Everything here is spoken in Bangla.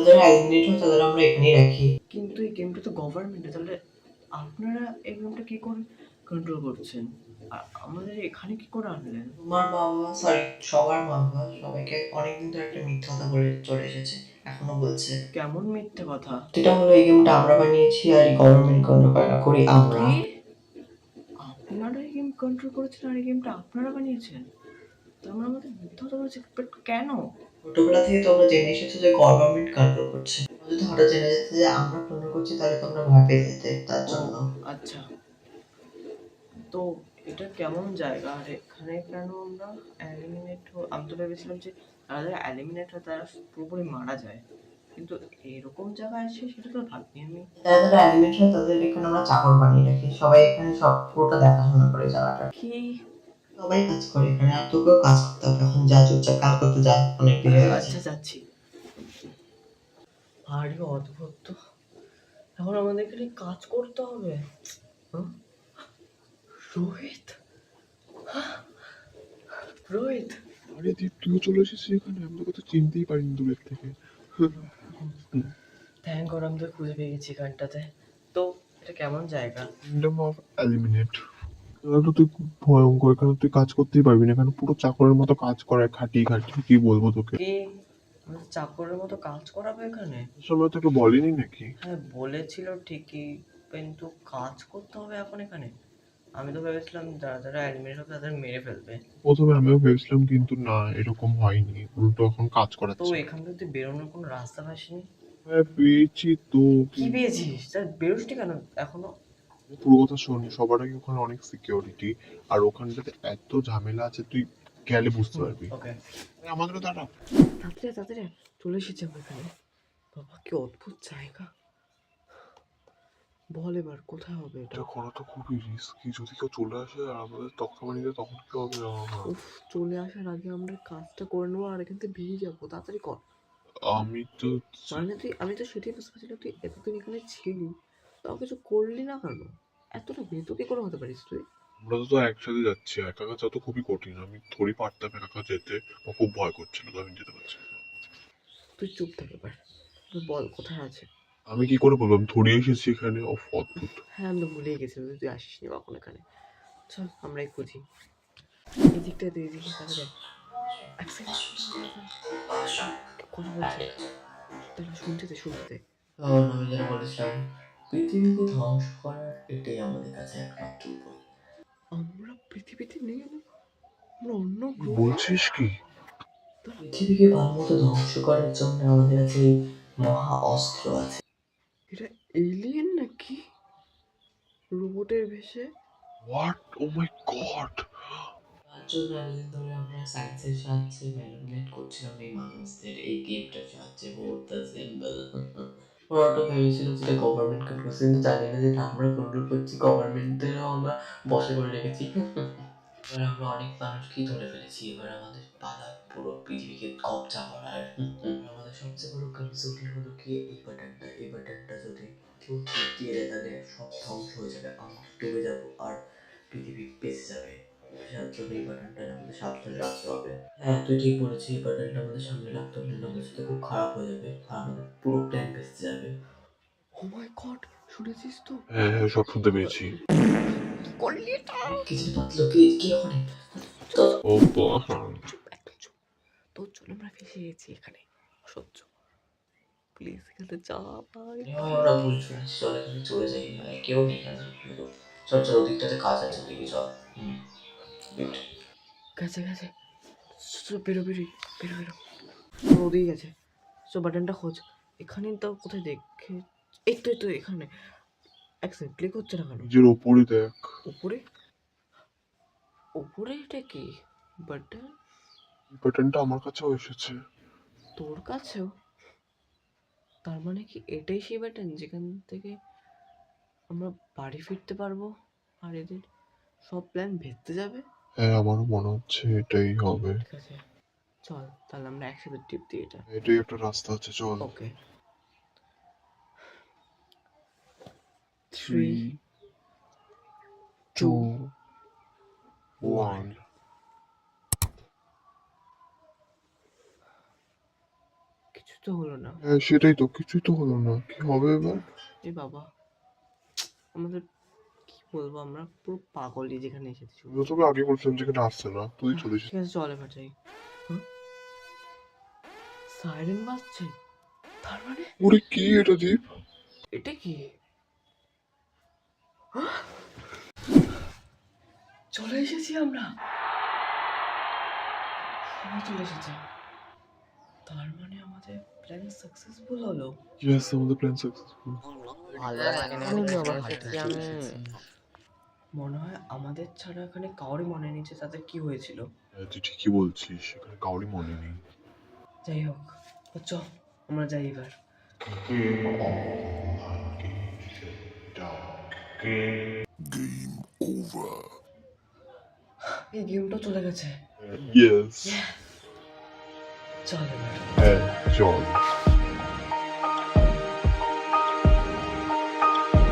যারা এলিমিনেট হয় তাদের আমরা এখানেই রাখি। কিন্তু এই গেমটা তো গভর্নমেন্টে, তাহলে আপনারা এই গেমটা কি করে কন্ট্রোল করছেন? আর আমাদের এখানে কি করে আনলেন? তোমার বাবা, সরি সবার বাবা সবাইকে অনেকদিন ধরে একটা মিথ্যা কথা বলে চলে এসেছে, এখনো বলছে। কেমন মিথ্যে কথা? যেটা হলো এই গেমটা আমরা বানিয়েছি আর এই গভর্নমেন্ট কন্ট্রোল করি আমরা। কি? আপনারা এই গেম কন্ট্রোল করেছেন আর এই গেমটা আপনারা বানিয়েছেন? তোমরা আমাদের মিথ্যা কথা বলেছে, বাট কেন? ছোটবেলা থেকে তোমরা জেনে এসেছো যে গভর্নমেন্ট কন্ট্রোল করছে। যদি হঠাৎ জেনে যেতে যে আমরা কন্ট্রোল করছি তাহলে তোমরা ভয় পেয়ে যেতে, তার জন্য। আচ্ছা, তো এটা কেমন জায়গা আর এখানে কেন আমরা এলিমিনেট? আমি তো ভেবেছিলাম যে যারা এলিমিনেট হয় তারা পুরোপুরি মারা যায়, কিন্তু এরকম জায়গায় আছে সেটা তো ভাবিনি আমি। যারা যারা এলিমিনেট হয় তাদের এখানে আমরা চাকর বানিয়ে রাখি, সবাই এখানে সব পুরোটা দেখাশোনা করে জায়গাটা। কি? সবাই কাজ করে এখানে, আর তোকেও কাজ করতে হবে। এখন যা চুপচাপ কাজ করতে যায়, অনেক দেরি হয়ে গেছে। আচ্ছা, যাচ্ছি। ভারী অদ্ভুত তো, এখন আমাদের এখানে কাজ করতে হবে। রোহিত, রোহিত, আরে দীপ, তুইও চলে এসেছিস এখানে? আমি তোকে তো চিনতেই পারিনি দূরের থেকে। থ্যাংক গড আমি তো খুঁজে পেয়ে গেছি এখানটাতে। তো এটা কেমন জায়গা? Kingdom of eliminate. এখানে তুই খুব ভয়ঙ্কর, এখানে তুই কাজ করতেই পারবি না, এখানে পুরো চাকরের মতো কাজ করায়, খাটিয়ে খাটিয়ে। কি বলবো তোকে? কি আমাদের চাকরের মতো কাজ করাবে এখানে? এ সময় তোকে বলিনি নাকি? হ্যাঁ বলেছিল ঠিকই, কিন্তু কাজ করতে হবে এখন এখানে? আমি তো ভেবেছিলাম যারা যারা এলিমিনেট হবে তাদের মেরে ফেলবে। প্রথমে আমিও ভেবেছিলাম, কিন্তু না, এরকম হয়নি, উল্টো এখন কাজ তো করাচ্ছে। এখান থেকে বেরোনোর কোনো রাস্তা পাসনি? হ্যাঁ পেয়েছি তো। কি পেয়েছিস? তা বেরোসনি কেন এখনো? পুরো কথা শোন, সবার আগে ওখানে অনেক সিকিউরিটি, আর ওখানটাতে এত ঝামেলা আছে, তুই গেলে বুঝতে পারবি। ওকে, আমাদের দাঁড়া। তাড়াতাড়ি তাড়াতাড়ি চলে এসেছি আমরা এখানে। বাবা কি অদ্ভুত জায়গা। বল এবার কোথায় হবে এটা? এটা করা তো খুবই রিস্কি, যদি কেউ চলে আসে আর আমাদের তক্তা বানিয়ে দেয় তখন কি হবে? উফ, চলে আসার আগে আমরা কাজটা করে নেবো আর এখান থেকে বেরিয়ে যাবো, তাড়াতাড়ি কর। আমি তো মানে তুই, আমি তো সেটাই বুঝতে পারছিলাম, তুই এতদিন এখানে ছিলি তাও কিছু করলি না কেন? এতটা ভেতর কি করে হতে পারিস তুই? আমরা তো একসাথে যাচ্ছি, একা একা যাওয়া তো খুবই কঠিন, আমি থোড়ি পারতাম একা একা যেতে। আমার খুব ভয় করছিল তো আমি যেতে পারছি না। তুই চুপ থাক এবার, তুই বল কোথায় আছে। আমি কি করে বলবো? আমি থোড়ি এসেছি এখানে, অদ্ভুত। হ্যাঁ আমি তো ভুলেই গেছিলাম তুই আসিস নি কখন এখানে। চল আমরাই খুঁজি, এই দিকটা এই দিকে দেখা যায়। এক সেকেন্ড, কথা বলছে, তাহলে শুনতে দে শুনতে দে। আমি যা বলেছিলাম, পৃথিবীকে ধ্বংস করার এটাই আমাদের কাছে একমাত্র উপায়। আমরা পৃথিবীতে নেই, আমরা অন্য কি গ্রহে। বলছিস কি? পৃথিবীকে ভালোমতো ধ্বংস করার জন্য আমাদের কাছে এই মহা অস্ত্র আছে। এটা এলিয়েন নাকি রোবটের ভেসে? হোয়াট? O my god! 500 ধরে আমরা সায়েন্সের সাহায্যে ম্যানিপুলেট করছিলাম এই মানুষদের, এই গেমটার সাহায্যে। বহুত সিম্পল। ওরা ওটা ভেবেছিল যেটা গভর্নমেন্ট কন্ট্রোল করছে, কিন্তু জানি না যেটা আমরা কন্ট্রোল করছি, গভর্নমেন্টদেরও আমরা বশে করে রেখেছি। এবার আমরা অনেক মানুষকেই ধরে ফেলেছি, এবার আমাদের পালা পুরো পৃথিবীকে কবজা করার। আমাদের সবচেয়ে বড় কনসোল হলো কি, এই বাটনটা যদি কেউ দিয়ে দেয় তাহলে সব ধ্বংস হয়ে যাবে, আমরা ডুবে যাবো আর পৃথিবী বেঁচে যাবে। যার জন্য এই বাটনটা আমাদের সাবধানে রাখতে হবে। হ্যাঁ তুই ঠিক বলেছিস, এই বাটনটা আমাদের সামনে রাখতে হবে, আমাদের সাথে খুব খারাপ হয়ে যাবে আর আমাদের পুরো প্ল্যান বেঁচে যাবে। ও মাই গড, শুনেছিস তো? হ্যাঁ হ্যাঁ, সব শুনতে পেয়েছি। কি করলি এটা? কিছু পাতলো কি কি ওখানে? তো ও চুপ, একদম চুপ। তোর জন্য আমরা ফেসে গেছি এখানে, অসহ্য। প্লিজ এখানে যা ভাই। ওরা ভুল শুনেছি, চল এখানে চলে যাই, কেউ নেই এখানে। চল চল, ওদিকটাতে কাজ আছে, দেখি চল। গেছে গেছে, বেরো বেরো বেরো বেরো, ওদিকে গেছে। সো বাটনটা খোঁজ, এখানে তাও কোথায় দেখে? এই তো এই তো এখানে। এক সেকেন্ড, ক্লিক হচ্ছে না কেন? নিজের ওপরই দেখ। উপরে? উপরে এটা কি বাটন? বাটনটা আমার কাছেও এসেছে। তোর কাছেও? তার মানে কি এটাই সেই বাটন যেখান থেকে আমরা বাড়ি ফিরতে পারবো আর এদের সব প্ল্যান ভেস্তে যাবে? হ্যাঁ, আমারও মনে হচ্ছে এটাই হবে। ঠিক আছে, চল তাহলে আমরা একসাথে টিপ দিই এটা। এটাই একটা রাস্তা আছে, চল। ওকে, 3, 3, 2, 2, 1। 1। কিছু তো হলো না। হ্যাঁ সেটাই তো, কিছুই তো হলো না, কি হবে এবার? এই বাবা, আমাদের কি বলবো, আমরা পুরো পাগলই যেখানে এসেছি। আমি তো তোকে আগে বলছিলাম যেখানে আসছে না, তুই চলে ঠিক আছে, চল এবার যাই। সাইরেন বাজছে, তার মানে ওরে কি এটা দীপ? এটা কি? চলে এসেছি আমরা, চলে এসেছি। তার মানে আমাদের প্ল্যান সাকসেসফুল হলো। ইয়েস, আমাদের প্ল্যান সাকসেসফুল। মনে হয় আমাদের ছাড়া এখানে কাউরই মনে নেই যে তাদের কি হয়েছিল। হ্যাঁ তুই ঠিকই বলছিস, এখানে কাউরই মনে নেই। যাই হোক, চ আমরা যাই এবার। এই গেমটা চলে গেছে। ইয়েস, চল এবার। হ্যাঁ চল।